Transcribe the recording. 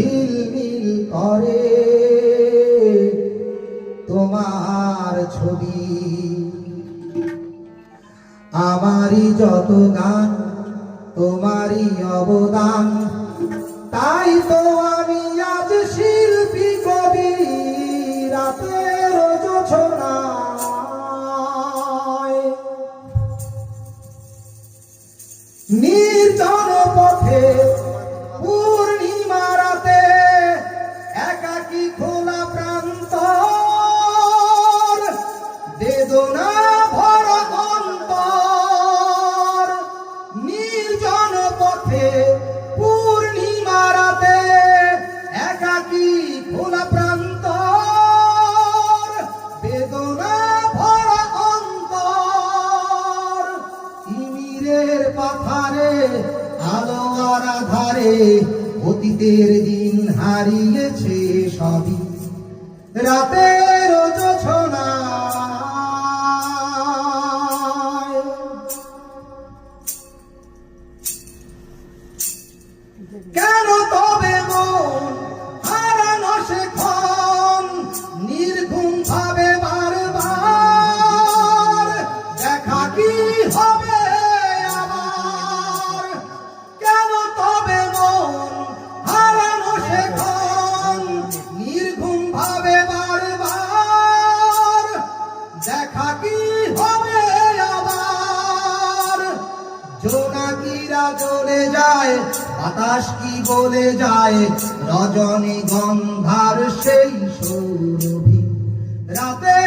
ঝিলমিল করে তোমার ছবি। আমারই যত গান তোমারই অবদান, তাই তো আমি আজ শিল্পী কবি। রাতের জোছনায় নির্জন পথে পূর্ণিমা রাতে একাকী খোলা প্রান্তর, বেদনা ভরা অন্তর। নির্জন পথে পূর্ণিমা রাতে একাকী খোলা প্রান্তর, বেদনা ভরা অন্তর। তিমিরের পাথারে আলো আর আধারে অতীতের দিন হারিয়েছে সবই। রাতের জোছনায় কেন তবে মন হারানো সেক্ষণ নির্ঘুম ভাবে বারবার? দেখা কি হবে আবার? কেন তবে মন হারানো সেক্ষণ নির্ঘুম ভাবে বারবার? দেখা কি হবে আবার? জোনাকিরা জ্বলে যায়, বাতাস কি বলে যায়, রজনীগন্ধার সেই সৌরভী। রাতে